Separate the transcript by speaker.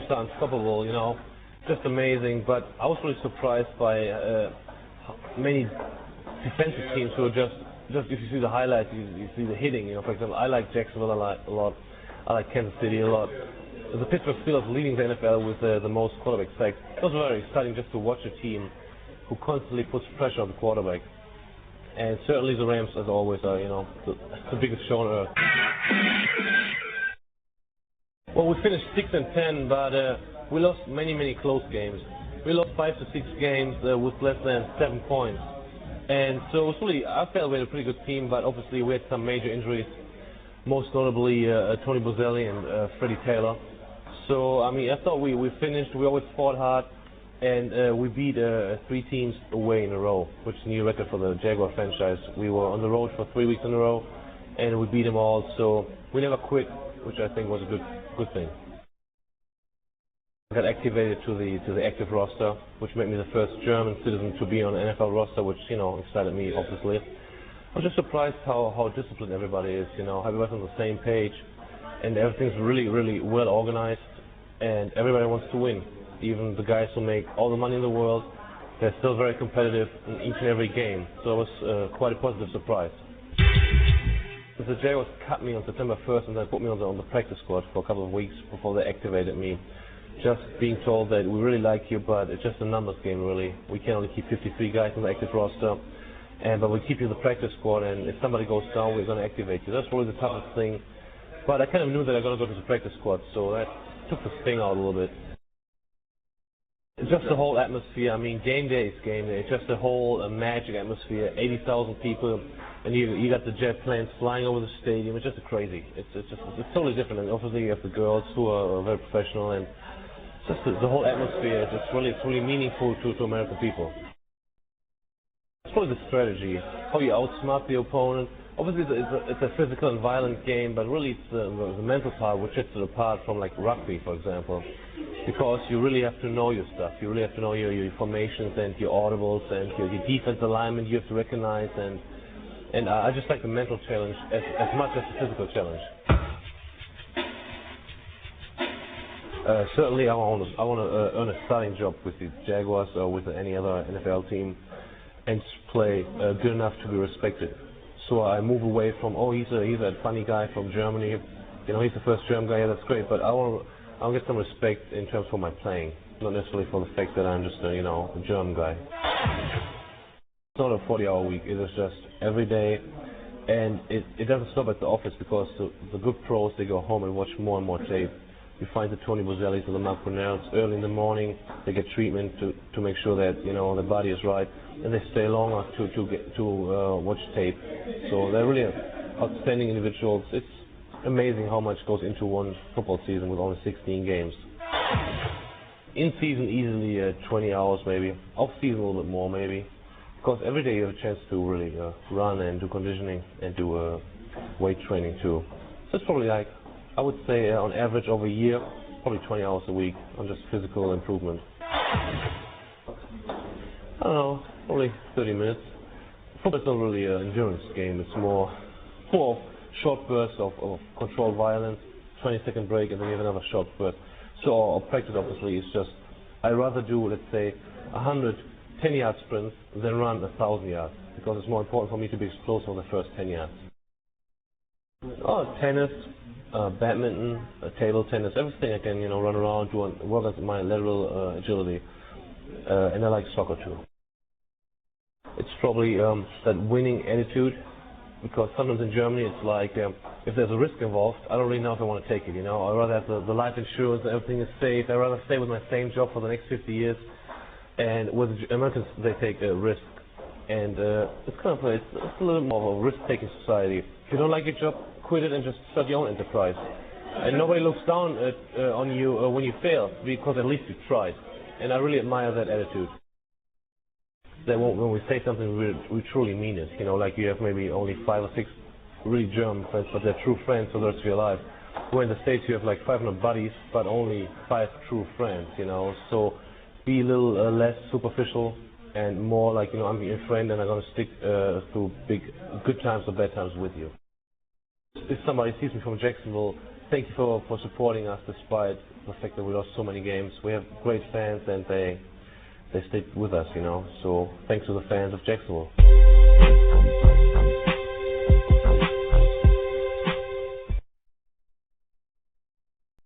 Speaker 1: Rams are unstoppable, you know, just amazing. But I was really surprised by many defensive teams who are just if you see the highlights, you see the hitting. You know, for example, I like Jacksonville a lot. I like Kansas City a lot. The Pittsburgh Steelers leading the NFL with the most quarterback sacks. It was very exciting just to watch a team who constantly puts pressure on the quarterback. And certainly the Rams, as always, are, you know, the biggest show on earth. Well, we finished 6-10, but we lost many close games. We lost 5 to 6 games with less than 7 points. And so it's really, I felt we had a pretty good team, but obviously we had some major injuries, most notably Tony Boselli and Freddie Taylor. So, I mean, I thought we finished, we always fought hard, and we beat 3 teams away in a row, which is a new record for the Jaguar franchise. We were on the road for 3 weeks in a row, and we beat them all, so we never quit, which I think was a good thing. I got activated to the active roster, which made me the first German citizen to be on an NFL roster, which, you know, excited me, obviously. I was just surprised how disciplined everybody is, you know, everybody's on the same page, and everything's really well organized, and everybody wants to win. Even the guys who make all the money in the world, they're still very competitive in each and every game, so it was quite a positive surprise. The Jaguars cut me on September 1st and then put me on the practice squad for a couple of weeks before they activated me. Just being told that we really like you, but it's just a numbers game, really. We can only keep 53 guys on the active roster, but we keep you in the practice squad, and if somebody goes down, we're going to activate you. That's probably the toughest thing. But I kind of knew that I'm going to go to the practice squad, so that took the sting out a little bit. It's just the whole atmosphere. I mean, game day is game day. It's just the whole magic atmosphere. 80,000 people, and you got the jet planes flying over the stadium. It's just crazy. It's totally different. And obviously you have the girls who are very professional, and just the whole atmosphere. It's really meaningful to American people. It's probably the strategy, how you outsmart the opponent. Obviously, it's a physical and violent game, but really it's the mental part which sets it apart from like rugby, for example, because you really have to know your stuff. You really have to know your formations and your audibles and your defense alignment. You have to recognize, and I just like the mental challenge as much as the physical challenge. Certainly, I want to earn a starting job with the Jaguars or with any other NFL team, and play good enough to be respected. So I move away from, he's a funny guy from Germany, you know, he's the first German guy, yeah, that's great, but I'll get some respect in terms of my playing, not necessarily for the fact that I'm just a German guy. It's not a 40-hour week, it is just every day, and it doesn't stop at the office, because the good pros, they go home and watch more and more tape. You find the Tony Bosellis and the Mark Brunells early in the morning. They get treatment to make sure that their body is right, and they stay longer to watch tape. So they're really outstanding individuals. It's amazing how much goes into one football season with only 16 games. In season, easily 20 hours maybe. Off season, a little bit more maybe, because every day you have a chance to really run and do conditioning and do weight training too. So it's probably like, I would say on average over a year, probably 20 hours a week on just physical improvement. I don't know, probably 30 minutes. Football's not really an endurance game, it's more short bursts of controlled violence, 20-second break, and then you have another short burst. So our practice obviously is just, I'd rather do, let's say, 100 10-yard sprints than run 1,000 yards, because it's more important for me to be explosive on the first 10 yards. Tennis, badminton, table tennis, everything I can, run around, work on my lateral agility, and I like soccer too. It's probably that winning attitude, because sometimes in Germany it's like, if there's a risk involved, I don't really know if I want to take it, I'd rather have the life insurance, everything is safe, I'd rather stay with my same job for the next 50 years, and with the Americans, they take a risk, and it's kind of, it's a little more of a risk-taking society. If you don't like your job, quit it and just start your own enterprise. And nobody looks down on you when you fail, because at least you tried. And I really admire that attitude. That when we say something, we truly mean it. Like you have maybe only 5 or 6 really German friends, but they're true friends for the rest of your life. Where in the States you have like 500 buddies, but only 5 true friends, So be a little less superficial and more like, I'm your friend and I'm going to stick through good times or bad times with you. If somebody sees me from Jacksonville thank you for supporting us despite the fact that we lost so many games. We have great fans and they stayed with us, So thanks to the fans of Jacksonville.